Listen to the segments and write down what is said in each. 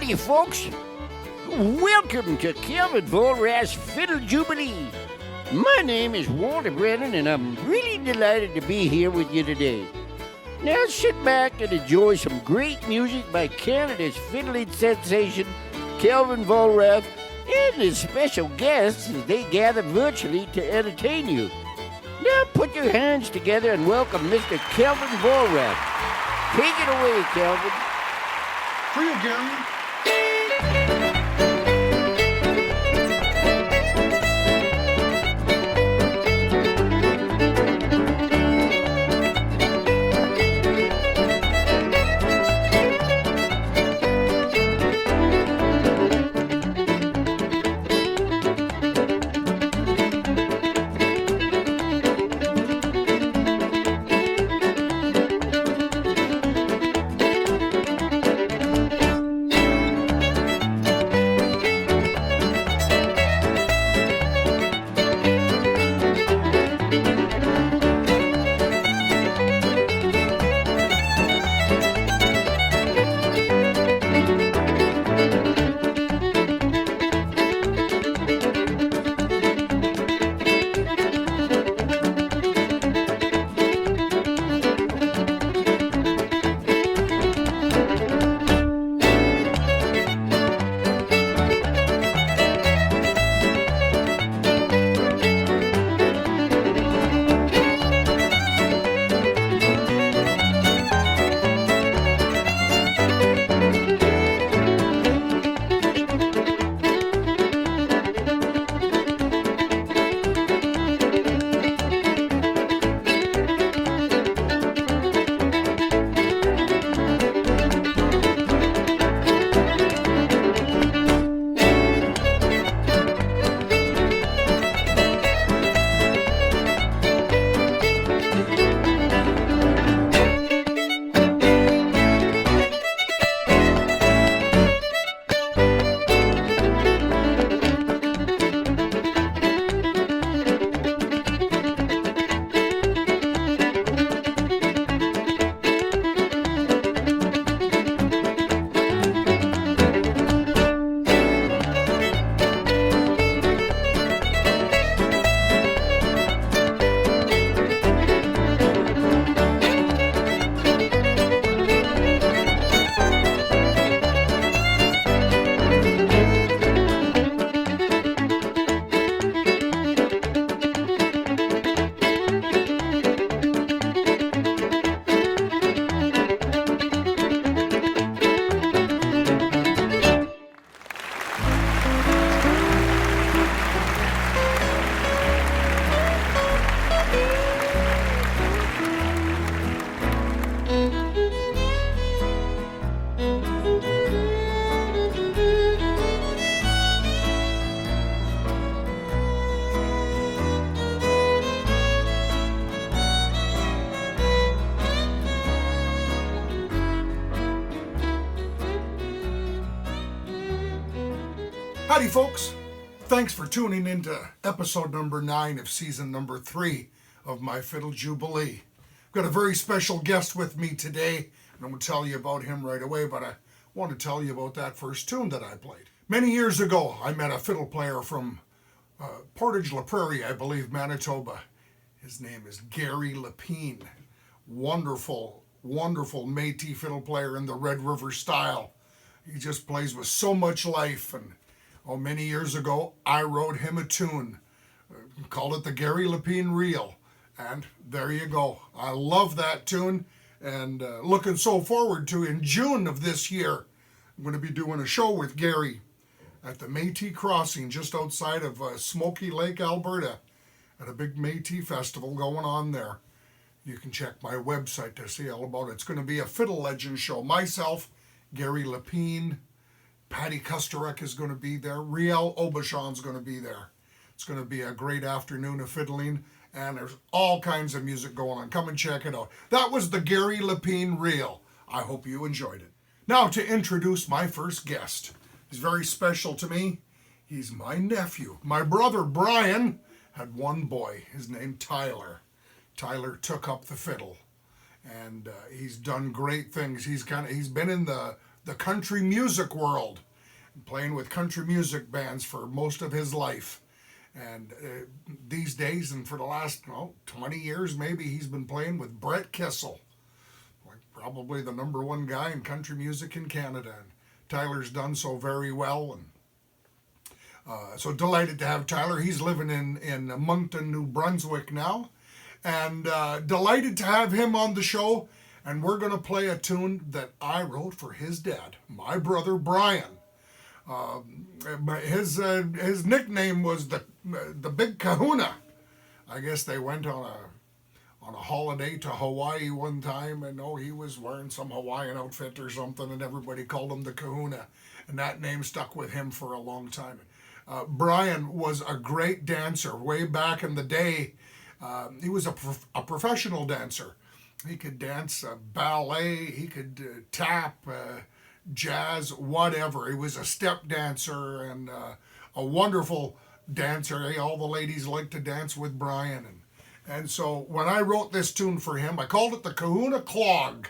Howdy, folks. Welcome to Calvin Vollrath's Fiddle Jubilee. My name is Walter Brennan, and I'm really delighted to be here with you today. Now sit back and enjoy some great music by Canada's fiddling sensation, Calvin Vollrath, and his special guests as they gather virtually to entertain you. Now put your hands together and welcome Mr. Calvin Vollrath. Take it away, Calvin. For you, Gary. Howdy, folks. Thanks for tuning into episode number 9 of season number 3 of my Fiddle Jubilee. I've got a very special guest with me today, and I'm going to tell you about him right away, but I want to tell you about that first tune that I played. Many years ago, I met a fiddle player from Portage La Prairie, I believe, Manitoba. His name is Gary Lepine. Wonderful, wonderful Métis fiddle player in the Red River style. He just plays with so much life, and many years ago, I wrote him a tune, called it the Gary Lepine Reel, and there you go. I love that tune, and looking so forward to in June of this year, I'm going to be doing a show with Gary at the Métis Crossing just outside of Smoky Lake, Alberta, at a big Métis festival going on there. You can check my website to see all about it. It's going to be a Fiddle Legend show. Myself, Gary Lepine, Patty Kusterek is going to be there. Riel Aubuchon's going to be there. It's going to be a great afternoon of fiddling, and there's all kinds of music going on. Come and check it out. That was the Gary Lepine Reel. I hope you enjoyed it. Now to introduce my first guest. He's very special to me. He's my nephew. My brother Brian had one boy. His name Tyler. Tyler took up the fiddle, and he's done great things. He's been in the the country music world, playing with country music bands for most of his life. And these days, and for the last 20 years maybe, he's been playing with Brett Kissel, like probably the number one guy in country music in Canada. And Tyler's done so very well, and so delighted to have Tyler. He's living in Moncton, New Brunswick now, and delighted to have him on the show. And we're going to play a tune that I wrote for his dad, my brother Brian. His nickname was the Big Kahuna. I guess they went on a holiday to Hawaii one time, and he was wearing some Hawaiian outfit or something, and everybody called him the Kahuna, and that name stuck with him for a long time. Brian was a great dancer way back in the day. He was a professional dancer. He could dance ballet, he could tap, jazz, whatever. He was a step dancer and a wonderful dancer. All the ladies liked to dance with Brian. And so when I wrote this tune for him, I called it the Kahuna Clog.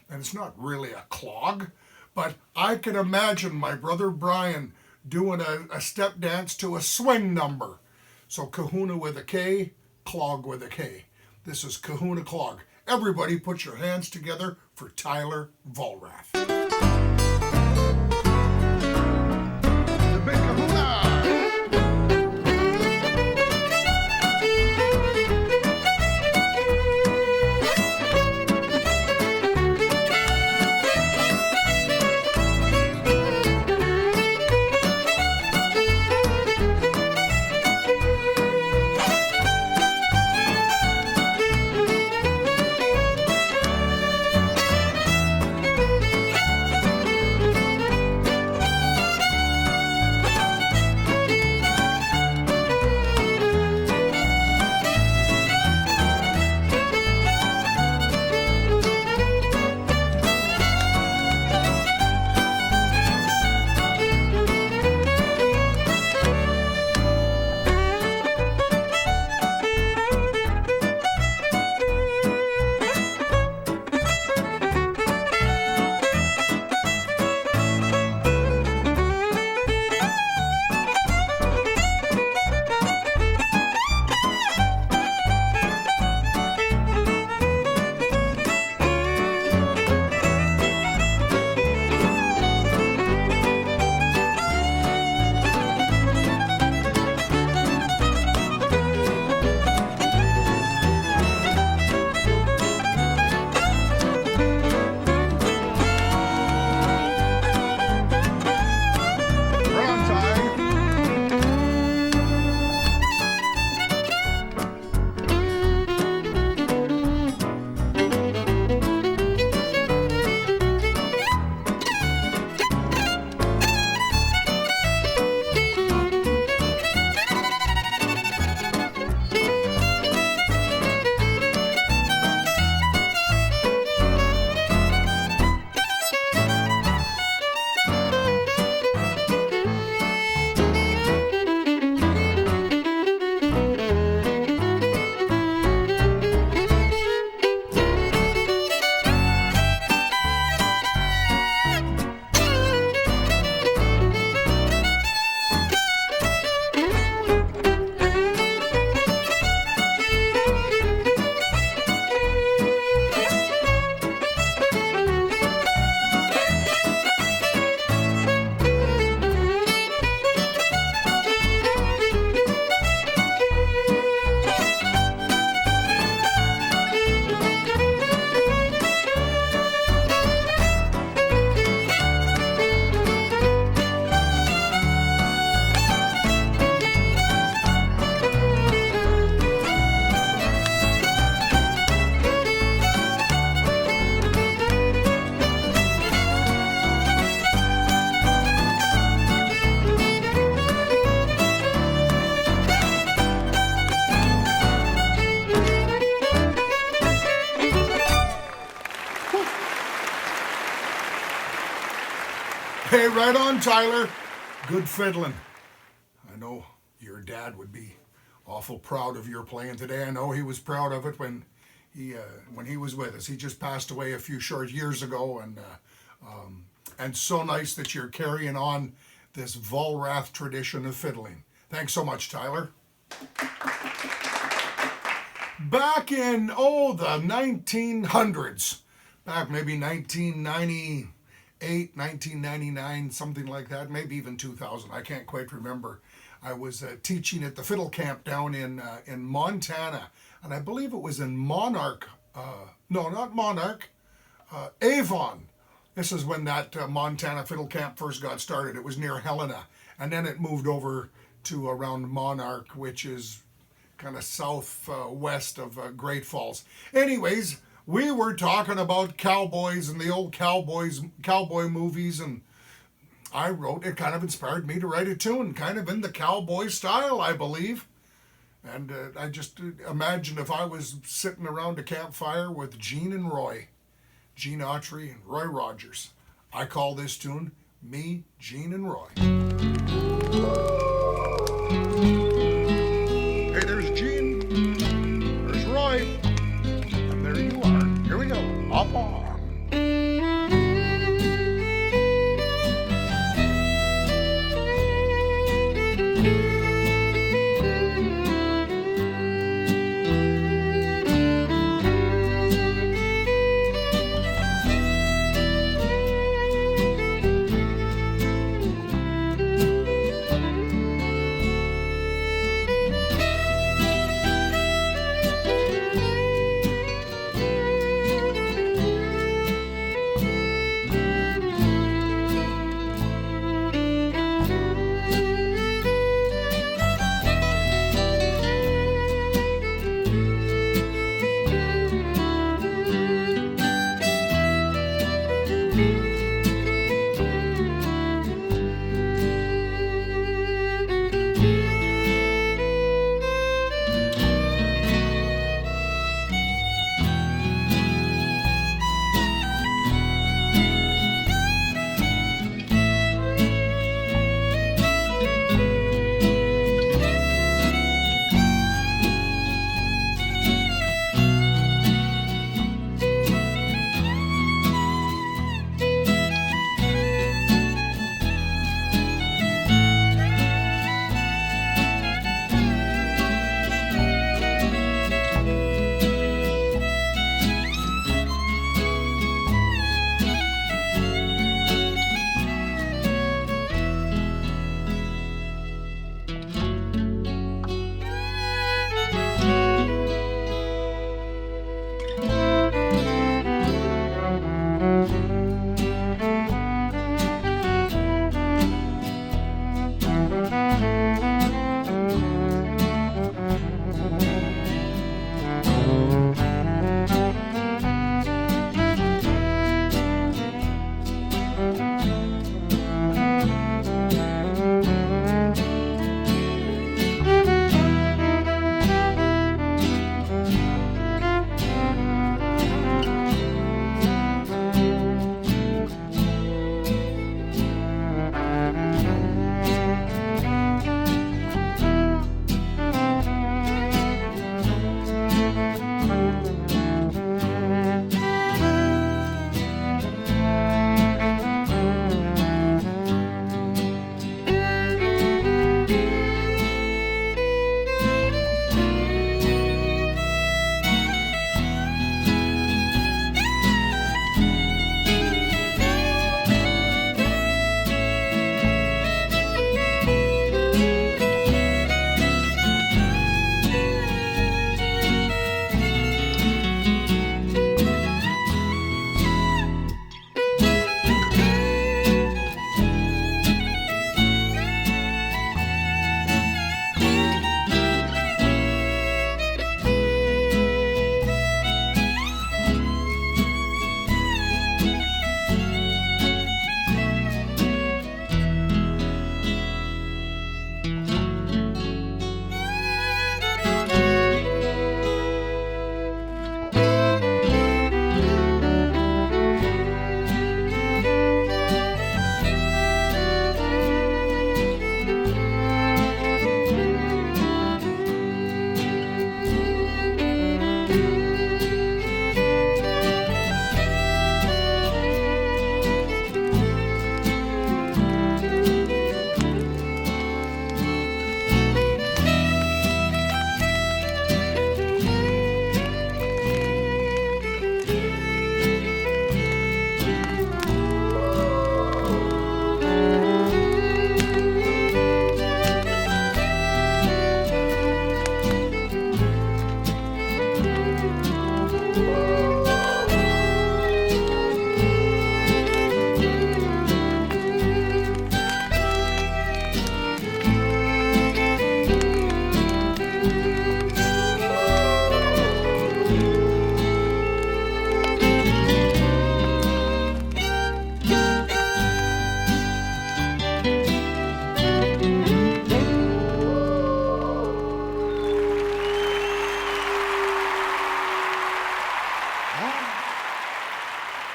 And it's not really a clog, but I can imagine my brother Brian doing a step dance to a swing number. So Kahuna with a K, Clog with a K. This is Kahuna Clog. Everybody put your hands together for Tyler Vollrath. The Big Kahuna! Hey, right on, Tyler. Good fiddling. I know your dad would be awful proud of your playing today. I know he was proud of it when he was with us. He just passed away a few short years ago, and and so nice that you're carrying on this Vollrath tradition of fiddling. Thanks so much, Tyler. Back in, the 1900s, back maybe 1998, 1999, something like that, maybe even 2000, I can't quite remember. I was teaching at the fiddle camp down in Montana, and I believe it was in Monarch, Avon. This is when that Montana fiddle camp first got started. It was near Helena, and then it moved over to around Monarch, which is kind of southwest of Great Falls. Anyways, we were talking about cowboys and the old cowboy movies, and it kind of inspired me to write a tune, kind of in the cowboy style, I believe. And I just imagined if I was sitting around a campfire with Gene and Roy, Gene Autry and Roy Rogers. I call this tune Me, Gene, and Roy. Hey, there's Gene, there's Roy, and there you are. Here we go. Hop on.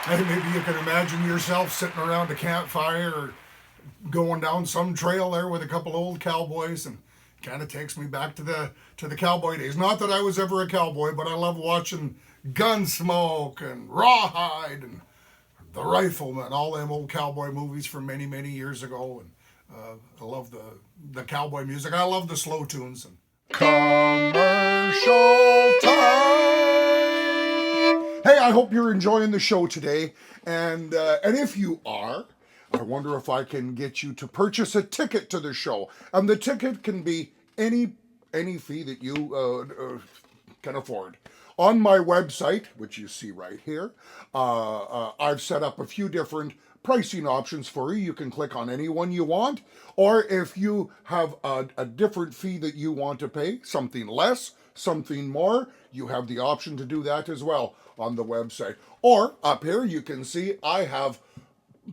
And maybe you can imagine yourself sitting around a campfire or going down some trail there with a couple old cowboys, and kind of takes me back to the cowboy days. Not that I was ever a cowboy, but I love watching Gunsmoke and Rawhide and The Rifleman, all them old cowboy movies from many, many years ago. And I love the cowboy music. I love the slow tunes. And commercial time. Hey, I hope you're enjoying the show today. And if you are, I wonder if I can get you to purchase a ticket to the show. And the ticket can be any fee that you can afford. On my website, which you see right here, I've set up a few different pricing options for you. You can click on any one you want, or if you have a different fee that you want to pay, something less, something more, you have the option to do that as well on the website. Or up here you can see I have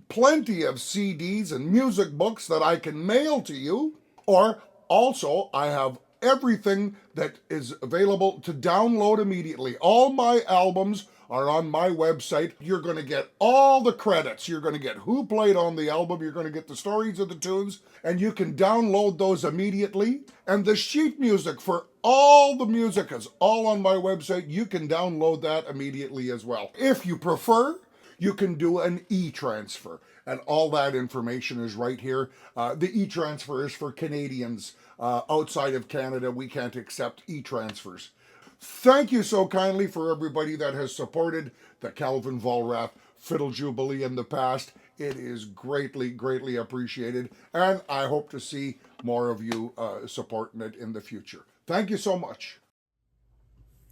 plenty of CDs and music books that I can mail to you, or also I have everything that is available to download immediately. All my albums are on my website. You're going to get all the credits. You're going to get who played on the album. You're going to get the stories of the tunes, and you can download those immediately. And the sheet music for all the music is all on my website. You can download that immediately as well. If you prefer, you can do an e-transfer, and all that information is right here. The e-transfer is for Canadians. Outside of Canada, we can't accept e-transfers. Thank you so kindly for everybody that has supported the Calvin Vollrath Fiddle Jubilee in the past. It is greatly, greatly appreciated, and I hope to see more of you supporting it in the future. Thank you so much.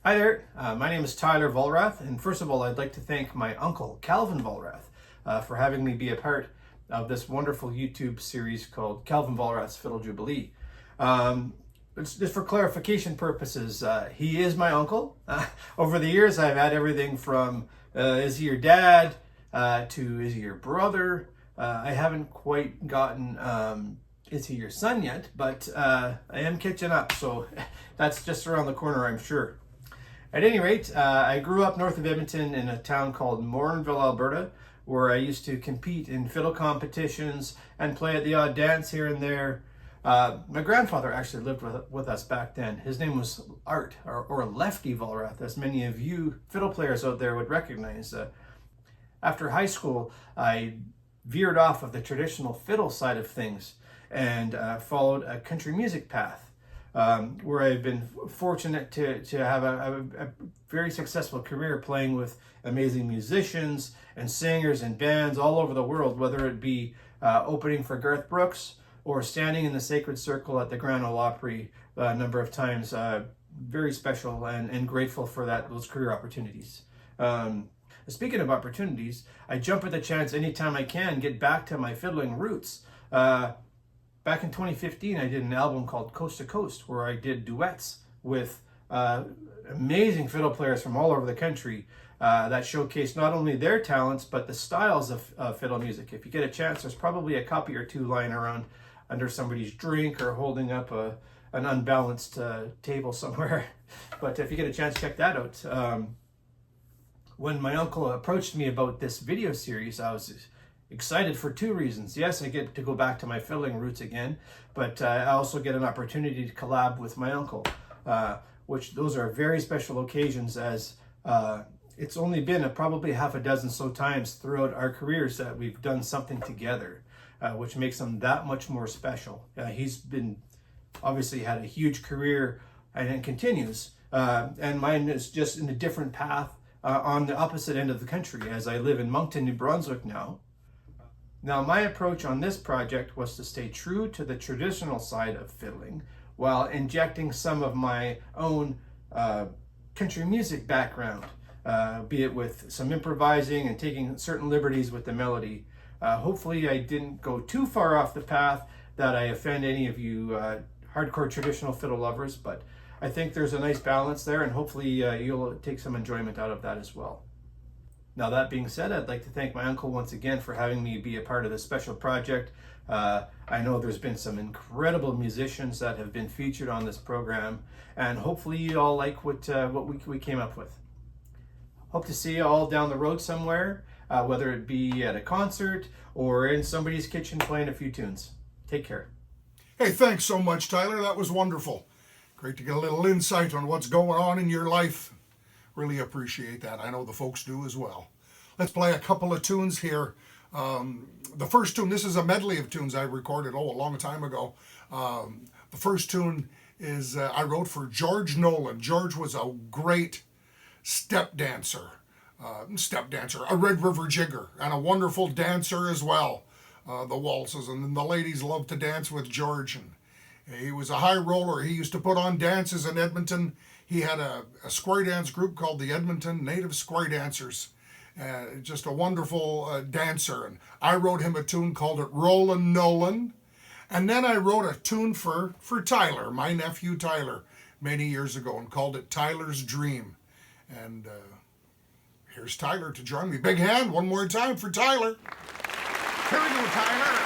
Hi there, my name is Tyler Vollrath, and first of all, I'd like to thank my uncle, Calvin Vollrath, for having me be a part of this wonderful YouTube series called Calvin Vollrath's Fiddle Jubilee. Just for clarification purposes, he is my uncle. Over the years, I've had everything from is he your dad to is he your brother. I haven't quite gotten is he your son yet, but I am catching up, so that's just around the corner, I'm sure. At any rate, I grew up north of Edmonton in a town called Morinville, Alberta, where I used to compete in fiddle competitions and play at the odd dance here and there. My grandfather actually lived with us back then. His name was Art, or Lefty Vollrath, as many of you fiddle players out there would recognize. After high school, I veered off of the traditional fiddle side of things and followed a country music path, where I've been fortunate to have a very successful career playing with amazing musicians and singers and bands all over the world, whether it be opening for Garth Brooks, or standing in the sacred circle at the Grand Ole Opry a number of times. Very special and grateful for those career opportunities. Speaking of opportunities, I jump at the chance anytime I can get back to my fiddling roots. Back in 2015, I did an album called Coast to Coast, where I did duets with amazing fiddle players from all over the country that showcased not only their talents, but the styles of fiddle music. If you get a chance, there's probably a copy or two lying around under somebody's drink or holding up an unbalanced table somewhere. But if you get a chance, check that out. When my uncle approached me about this video series, I was excited for two reasons. Yes, I get to go back to my fiddling roots again, but I also get an opportunity to collab with my uncle, which those are very special occasions, as it's only been probably half a dozen so times throughout our careers that we've done something together. Which makes him that much more special. He's been obviously had a huge career and continues, and mine is just in a different path on the opposite end of the country, as I live in Moncton, New Brunswick now. Now, my approach on this project was to stay true to the traditional side of fiddling while injecting some of my own country music background, be it with some improvising and taking certain liberties with the melody. Hopefully I didn't go too far off the path that I offend any of you hardcore traditional fiddle lovers, but I think there's a nice balance there, and hopefully you'll take some enjoyment out of that as well. Now, that being said, I'd like to thank my uncle once again for having me be a part of this special project. I know there's been some incredible musicians that have been featured on this program, and hopefully you all like what we came up with. Hope to see you all down the road somewhere, whether it be at a concert or in somebody's kitchen playing a few tunes. Take care. Hey, thanks so much, Tyler. That was wonderful. Great to get a little insight on what's going on in your life. Really appreciate that. I know the folks do as well. Let's play a couple of tunes here. The first tune, this is a medley of tunes I recorded, a long time ago. The first tune is I wrote for George Nolan. George was a great step dancer, a Red River jigger, and a wonderful dancer as well. The waltzes, and the ladies loved to dance with George. And he was a high roller. He used to put on dances in Edmonton. He had a square dance group called the Edmonton Native Square Dancers. Just a wonderful dancer. And I wrote him a tune called it Rollin' Nolan. And then I wrote a tune for Tyler, my nephew Tyler, many years ago, and called it Tyler's Dream. And here's Tyler to join me. Big hand one more time for Tyler. Here we go, Tyler.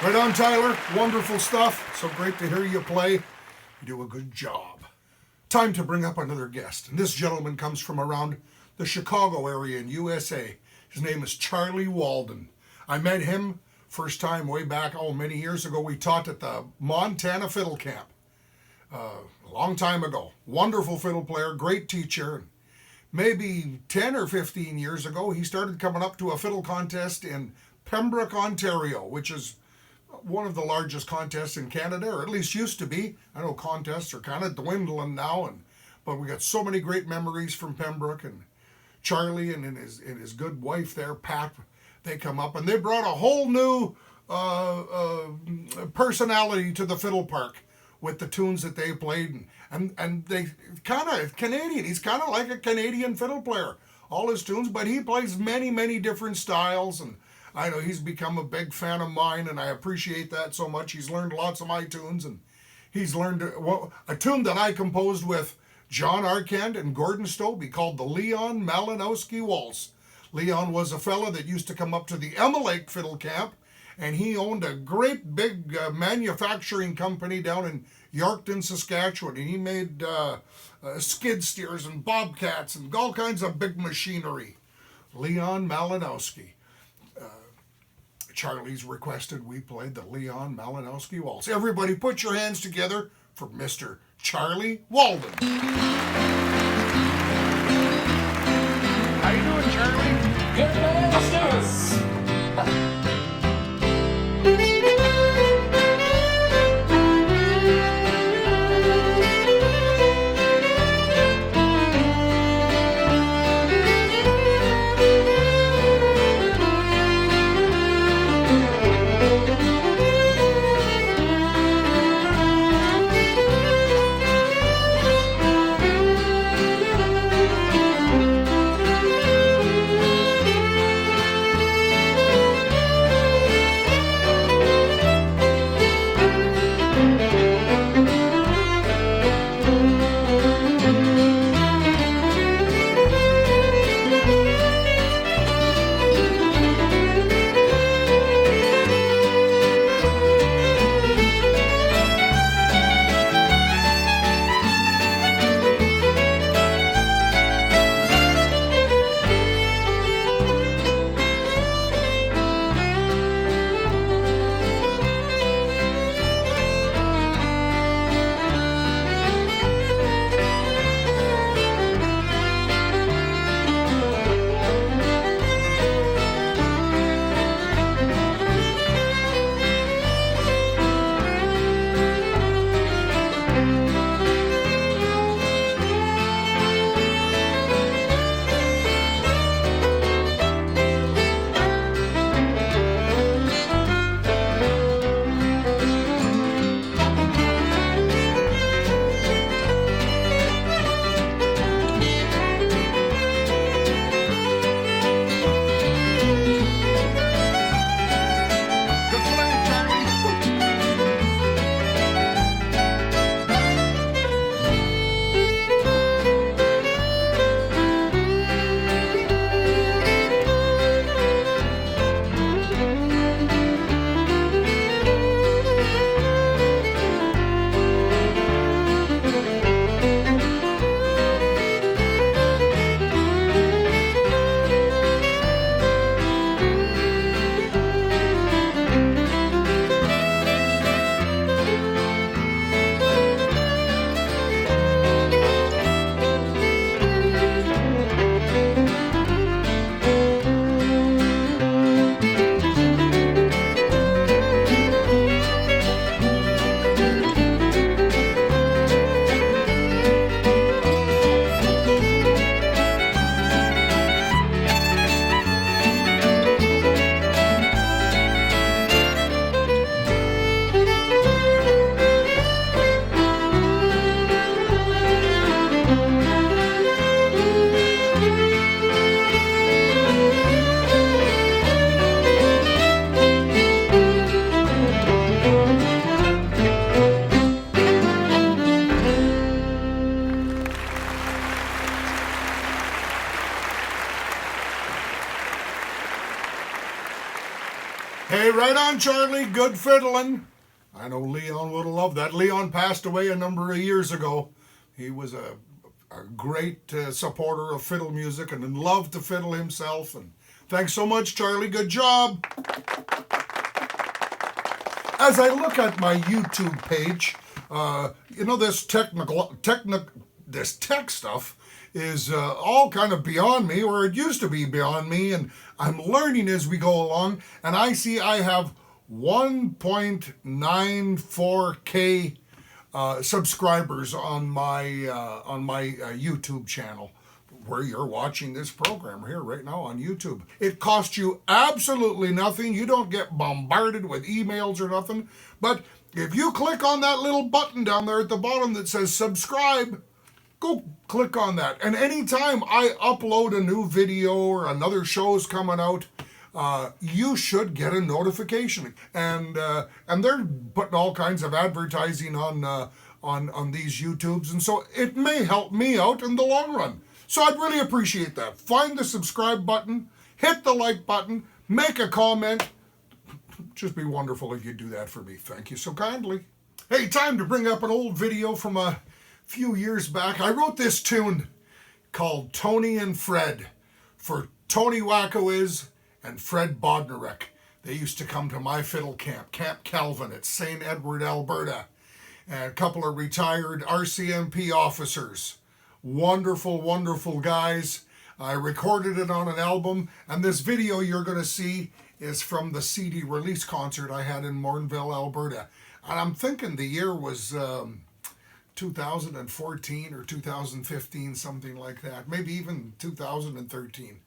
Right on, Tyler. Wonderful stuff. So great to hear you play. You do a good job. Time to bring up another guest. And this gentleman comes from around the Chicago area in USA. His name is Charlie Walden. I met him first time way back, many years ago. We taught at the Montana Fiddle Camp. a long time ago. Wonderful fiddle player, great teacher. Maybe 10 or 15 years ago, he started coming up to a fiddle contest in Pembroke, Ontario, which is one of the largest contests in Canada, or at least used to be. I know contests are kind of dwindling now, but we got so many great memories from Pembroke. And Charlie and his good wife there, Pat, they come up and they brought a whole new personality to the fiddle park with the tunes that they played, and they kind of Canadian. He's kind of like a Canadian fiddle player, all his tunes, but he plays many different styles, and I know he's become a big fan of mine, and I appreciate that so much. He's learned lots of my tunes, and he's learned a tune that I composed with John Arkand and Gordon Stobie called the Leon Malanowski Waltz. Leon was a fella that used to come up to the Emma Lake Fiddle Camp, and he owned a great big manufacturing company down in Yorkton, Saskatchewan, and he made skid steers and bobcats and all kinds of big machinery. Leon Malanowski. Charlie's requested we played the Leon Malanowski Waltz. Everybody put your hands together for Mr. Charlie Walden. How you doing, Charlie? Good man, yes. Hey, right on, Charlie. Good fiddling. I know Leon would have loved that. Leon passed away a number of years ago. He was a great supporter of fiddle music and loved to fiddle himself. And thanks so much, Charlie. Good job. As I look at my YouTube page, This this tech stuff is all kind of beyond me, or it used to be beyond me, and I'm learning as we go along. And I see I have 1.94K subscribers on my YouTube channel, where you're watching this program here right now on YouTube. It costs you absolutely nothing. You don't get bombarded with emails or nothing. But if you click on that little button down there at the bottom that says subscribe, go click on that. And anytime I upload a new video or another show's coming out, you should get a notification. And they're putting all kinds of advertising on these YouTubes, and so it may help me out in the long run. So I'd really appreciate that. Find the subscribe button, hit the like button, make a comment. Just be wonderful if you do that for me. Thank you so kindly. Hey, time to bring up an old video from a few years back. I wrote this tune called Tony and Fred for Tony Wackowitz and Fred Bodnarek. They used to come to my fiddle camp, Camp Calvin at St. Edward, Alberta. And a couple of retired RCMP officers. Wonderful, wonderful guys. I recorded it on an album, and this video you're going to see is from the CD release concert I had in Mornville, Alberta. And I'm thinking the year was 2014 or 2015, something like that. Maybe even 2013.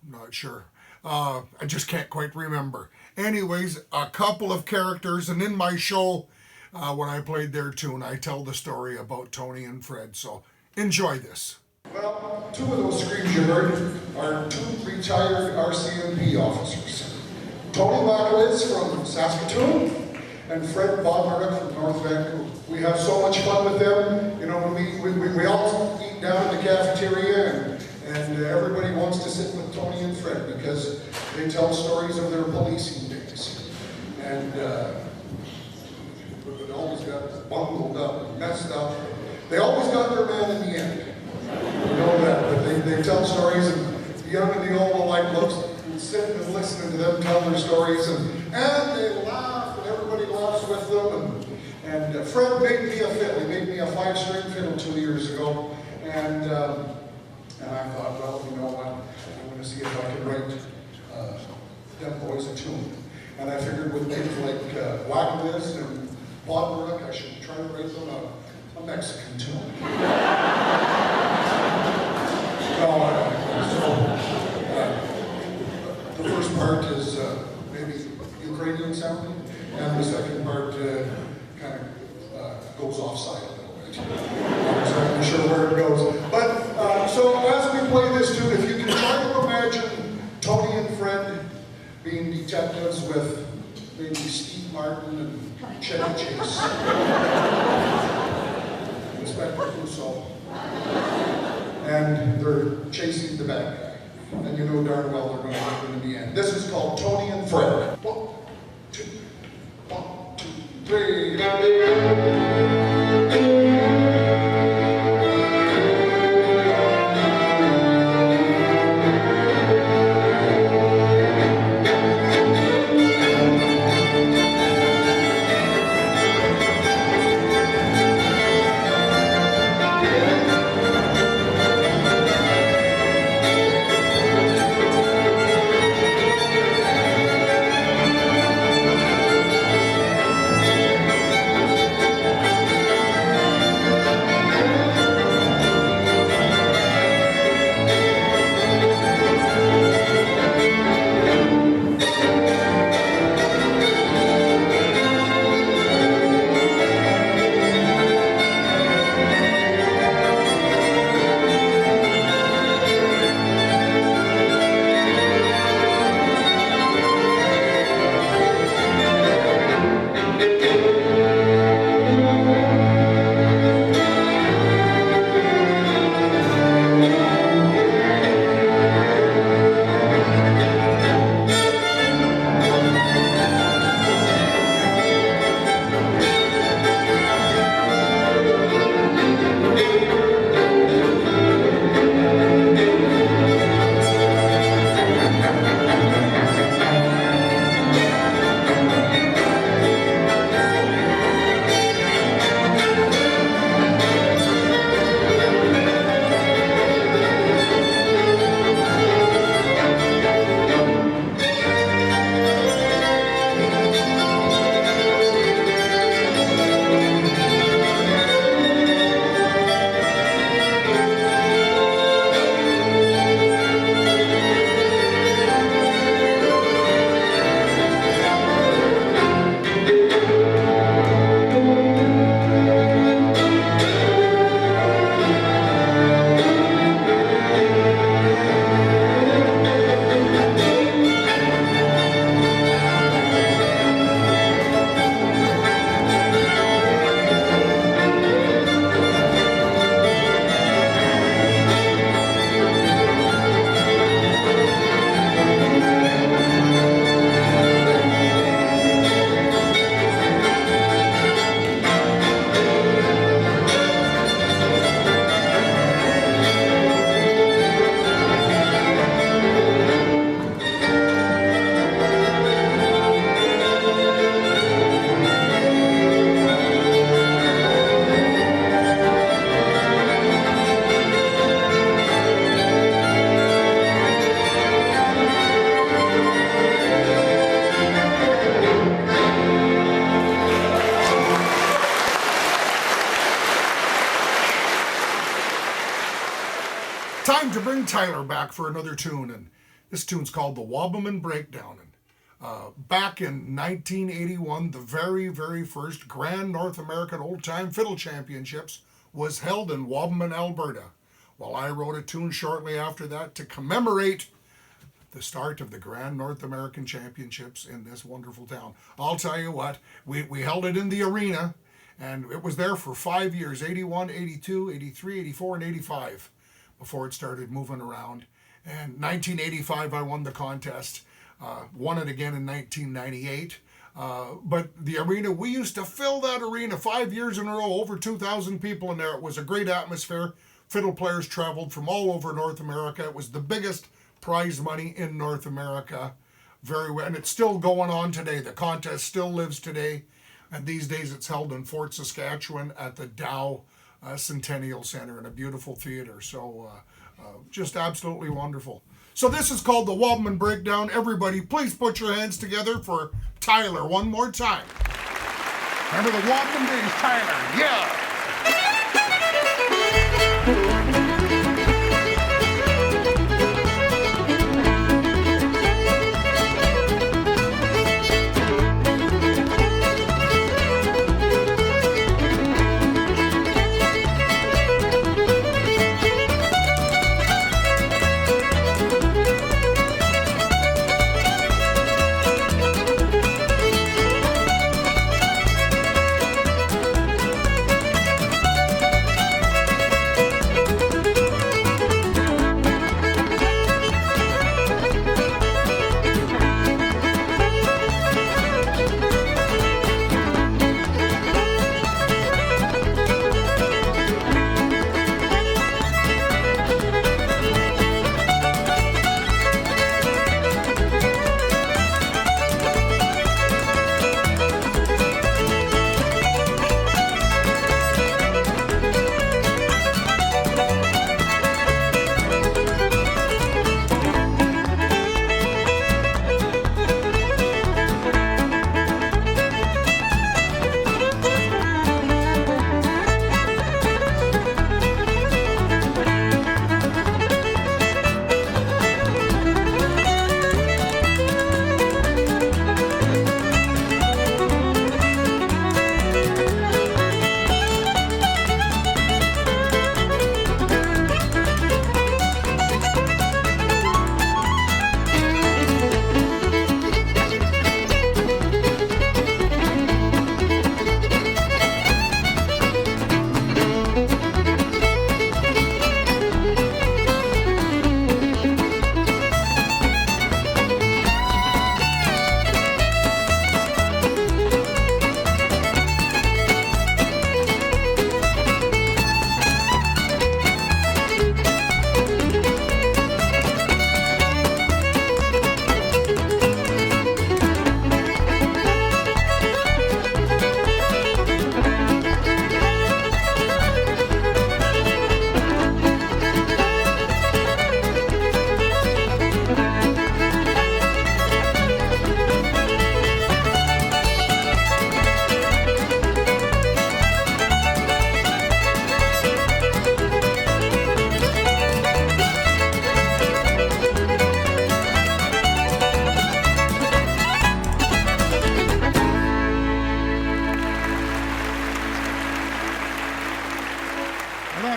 I'm not sure. I just can't quite remember. Anyways, a couple of characters, and in my show, when I played their tune, I tell the story about Tony and Fred. So enjoy this. Well, two of those screams you heard are two retired RCMP officers. Tony Wackowitz from Saskatoon and Fred Bodnarek from North Vancouver. We have so much fun with them. You know, we all eat down in the cafeteria, and everybody wants to sit with Tony and Fred because they tell stories of their policing days. And they always got bungled up and messed up. They always got their man in the end. You know that, but they tell stories, and the young and the old alike looks and sit and listening to them tell their stories, and they laugh, and everybody laughs with them. And Fred made me a fiddle. He made me a 5-string fiddle 2 years ago, and I thought, well, you know what, I'm going to see if I can write them boys a tune. And I figured with names like Wackowitz and Bodnarek, I should try to write them a Mexican tune. The first part is maybe Ukrainian sounding, and the second part kind of goes offside a little bit. I'm not exactly sure where it goes. But so as we play this tune, if you can try to imagine Tony and Fred being detectives with maybe Steve Martin and Chevy Chase. Inspector Clouseau. And they're chasing the bad guy. And you know darn well they're going to win in the end. This is called Tony and Fred. 1, 2, 3. time to bring Tyler back for another tune, and this tune's called the Waman Breakdown. And back in 1981, the very first Grand North American Old Time Fiddle Championships was held in Waman, Alberta. Well, I wrote a tune shortly after that to commemorate the start of the Grand North American Championships in this wonderful town. I'll tell you what, we held it in the arena, and it was there for 5 years, 81, 82, 83, 84, and 85, before it started moving around. And 1985, I won the contest, won it again in 1998. But the arena, we used to fill that arena 5 years in a row, over 2,000 people in there. It was a great atmosphere. Fiddle players traveled from all over North America. It was the biggest prize money in North America. Very well, and it's still going on today. The contest still lives today, and these days it's held in Fort Saskatchewan at the Dow Centennial Center in a beautiful theater. So just absolutely wonderful. So this is called the Waman Breakdown. Everybody, please put your hands together for Tyler one more time. Remember the Waman days, Tyler. Yeah.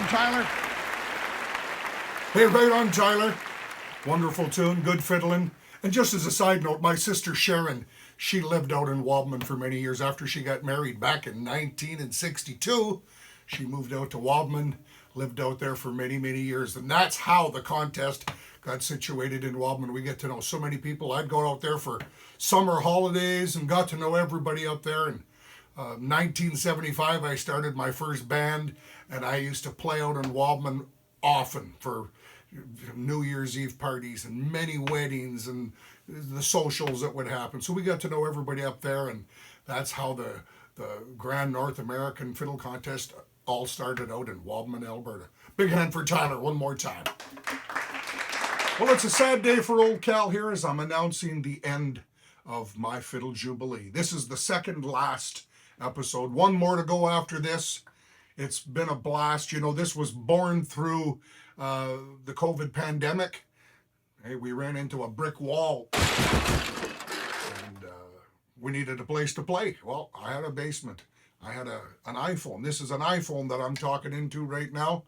Tyler. Hey, right on, Tyler. Wonderful tune, good fiddling. And just as a side note, my sister Sharon, she lived out in Walden for many years after she got married back in 1962. She moved out to Walden, lived out there for many, many years. And that's how the contest got situated in Walden. We get to know so many people. I'd go out there for summer holidays and got to know everybody up there. And 1975, I started my first band, and I used to play out in Walden often for New Year's Eve parties and many weddings and the socials that would happen. So we got to know everybody up there, and that's how the Grand North American Fiddle Contest all started out in Walden, Alberta. Big hand for Tyler one more time. Well, it's a sad day for old Cal here as I'm announcing the end of my Fiddle Jubilee. This is the second last episode. One more to go after this. It's been a blast. You know, this was born through the COVID pandemic, hey, we ran into a brick wall and we needed a place to play. Well, I had a basement. I had an iPhone. This is an iPhone that I'm talking into right now.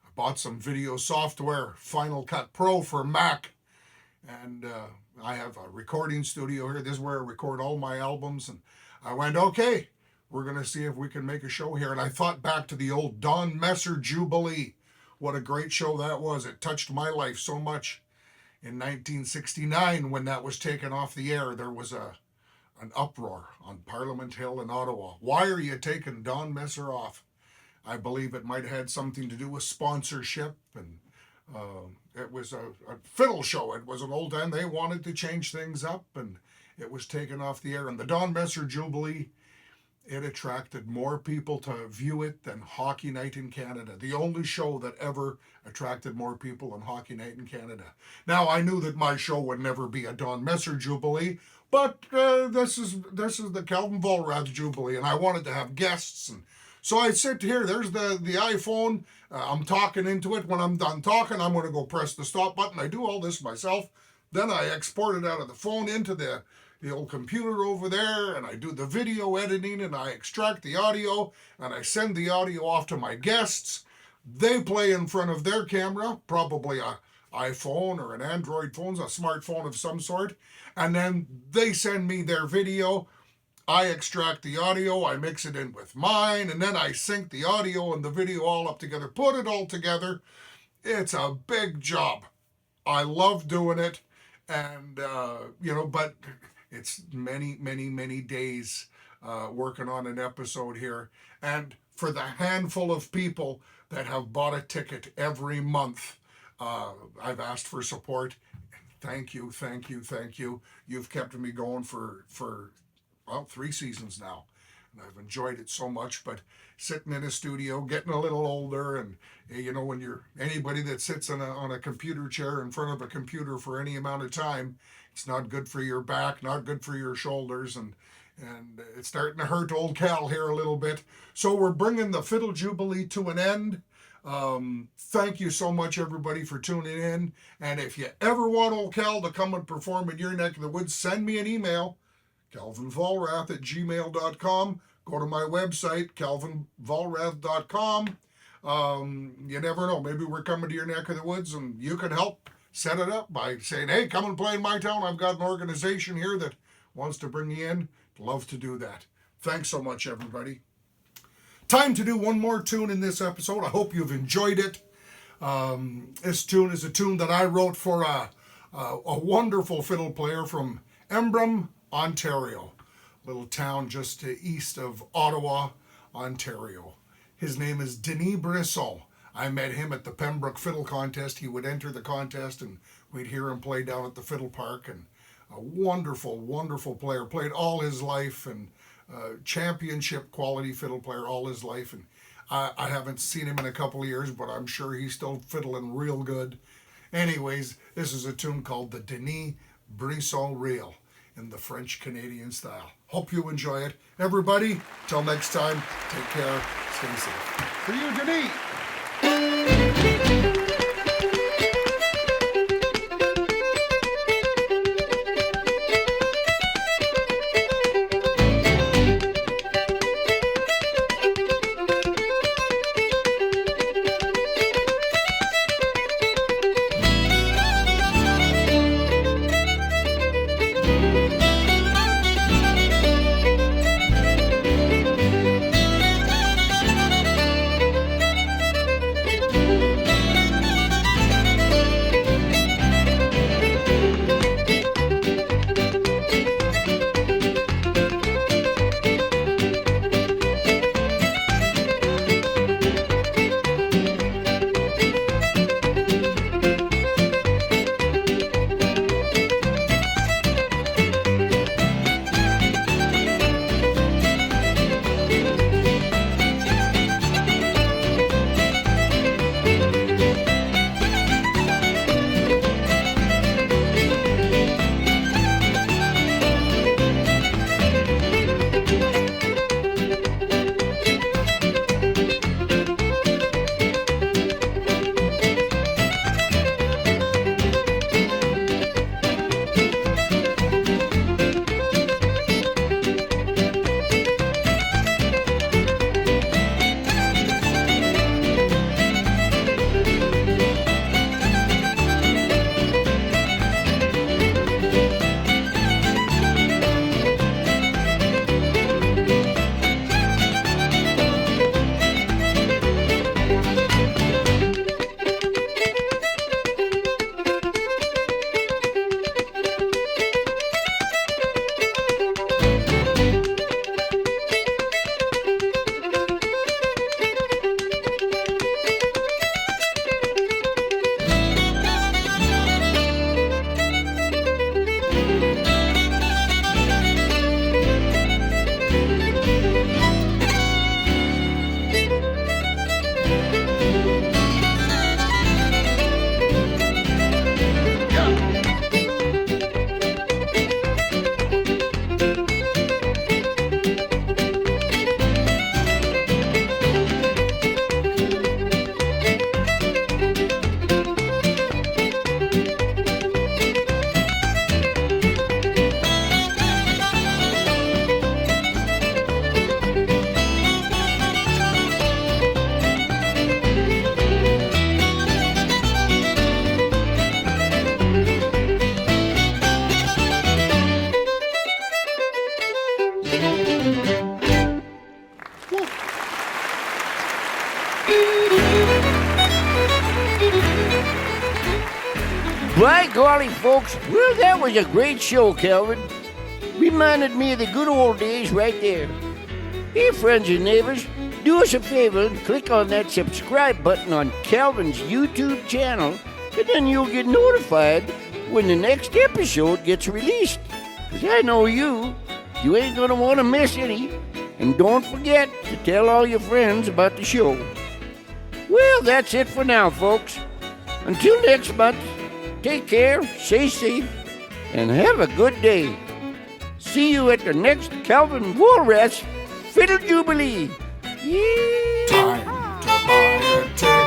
I bought some video software, Final Cut Pro for Mac, and I have a recording studio here. This is where I record all my albums. And I went, okay, we're going to see if we can make a show here. And I thought back to the old Don Messer Jubilee. What a great show that was. It touched my life so much. In 1969, when that was taken off the air, there was an uproar on Parliament Hill in Ottawa. Why are you taking Don Messer off? I believe it might have had something to do with sponsorship, and it was a fiddle show. It was an old time. They wanted to change things up, and it was taken off the air. And the Don Messer Jubilee, it attracted more people to view it than Hockey Night in Canada. The only show that ever attracted more people than Hockey Night in Canada. Now, I knew that my show would never be a Don Messer Jubilee, but this is the Calvin Vollrath Jubilee, and I wanted to have guests. And so I sit here, there's the iPhone. I'm talking into it. When I'm done talking, I'm going to go press the stop button. I do all this myself. Then I export it out of the phone into the old computer over there, and I do the video editing, and I extract the audio, and I send the audio off to my guests. They play in front of their camera, probably a iPhone or an Android phone, a smartphone of some sort, and then they send me their video. I extract the audio, I mix it in with mine, and then I sync the audio and the video all up together, put it all together. It's a big job. I love doing it, and, but it's many days working on an episode here. And for the handful of people that have bought a ticket every month, I've asked for support. Thank you. You've kept me going for 3 seasons now. And I've enjoyed it so much, but sitting in a studio, getting a little older, and when you're anybody that sits on a computer chair in front of a computer for any amount of time, it's not good for your back, not good for your shoulders, and it's starting to hurt old Cal here a little bit. So we're bringing the Fiddle Jubilee to an end. Thank you so much, everybody, for tuning in. And if you ever want old Cal to come and perform in your neck of the woods, send me an email, calvinvollrath@gmail.com. Go to my website, calvinvollrath.com. You never know. Maybe we're coming to your neck of the woods, and you can help set it up by saying, hey, come and play in my town. I've got an organization here that wants to bring you in. Love to do that. Thanks so much, everybody. Time to do one more tune in this episode. I hope you've enjoyed it. This tune is a tune that I wrote for a wonderful fiddle player from Embrun, Ontario, a little town just east of Ottawa, Ontario. His name is Deni Briso. I met him at the Pembroke Fiddle Contest. He would enter the contest, and we'd hear him play down at the Fiddle Park. And a wonderful player. Played all his life, and championship quality fiddle player all his life. And I haven't seen him in a couple of years, but I'm sure he's still fiddling real good. Anyways, this is a tune called the Deni Briso Reel in the French-Canadian style. Hope you enjoy it. Everybody, till next time, take care, stay safe. For you, Deni! By golly, folks, well, that was a great show, Calvin. Reminded me of the good old days right there. Hey, friends and neighbors, do us a favor and click on that subscribe button on Calvin's YouTube channel, and then you'll get notified when the next episode gets released. Because I know you ain't going to want to miss any. And don't forget to tell all your friends about the show. Well, that's it for now, folks. Until next month, take care, stay safe, and have a good day. See you at the next Calvin Vollrath Fiddle Jubilee. Time to buy a ticket.